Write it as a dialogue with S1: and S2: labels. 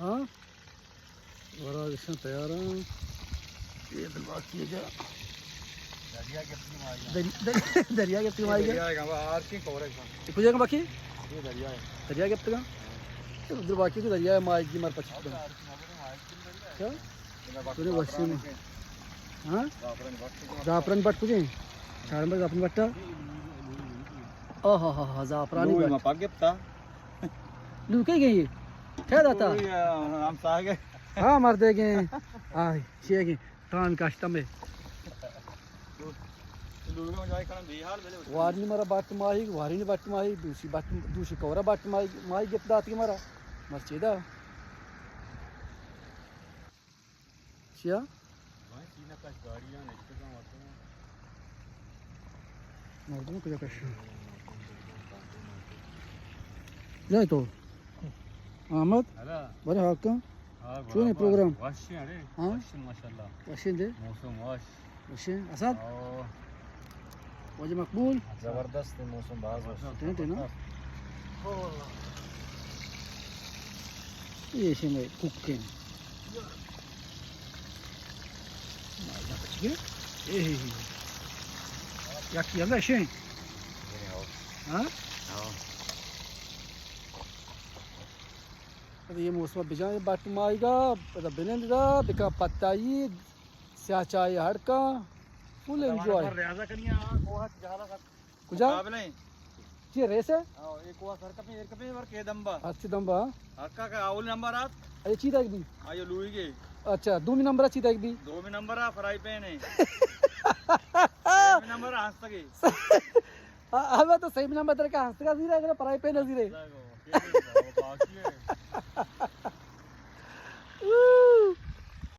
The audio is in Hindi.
S1: हाँ बड़ा जैसे तैयार हैं ये तो बाकी है क्या
S2: दरिया के अपनी मार
S1: दरिया के मार गया
S2: दरिया का आर के कवर है
S1: कुछ जगह बाकी
S2: ये दरिया है
S1: दरिया के का उधर बाकी तो दरिया है मार की मार पछता क्या तूने वैसे में हाँ जाफरान बट कुछ चार जाफरान बट्टा ओह हा जाफरानी बट
S2: पागेप्ता
S1: लुके गई क्या दाता
S2: हम सागे
S1: हाँ मर देंगे आई चेगी तान काश्ता में वारनी मरा बाट माही वारी बाट माही दूसरी कौरा बाट माही गिफ्ट दाती मरा मर्चेदा क्या मर्दों को कुछ जाए तो Ahmet, bana hakkın. Şu ne program?
S2: Vaşin are.
S1: Ha?
S2: Vaşin maşallah.
S1: Vaşin de.
S2: मौसम wash.
S1: Vaşin. Asad? Vacı makbul.
S2: जबरदस्त है मौसम बाज
S1: Tente na? ये şimdi cooking. Yak yalla şey. Ha? ये मौसम बिजा बट माएगा बिनंद दा बिका पत्ताई स्याचाई हड़का फुल एंजॉय
S2: रियाजा कनिया कोहा जाला
S1: कुजा
S2: काबले
S1: ये रेस है
S2: हां एक कोहा सरका पे वर के दंबा
S1: अच्छी दंबा
S2: हक्का का अवल नंबर आत
S1: अरे चीता एक दी
S2: आयो लुई के
S1: अच्छा दो में नंबर चीता एक दी
S2: दो में नंबर आ फ्राई पैन है नंबर हंस सके
S1: हमें तो सही नंबर तेरे का हंस का जीरा अगर फ्राई पैन जीरे
S2: बाकी है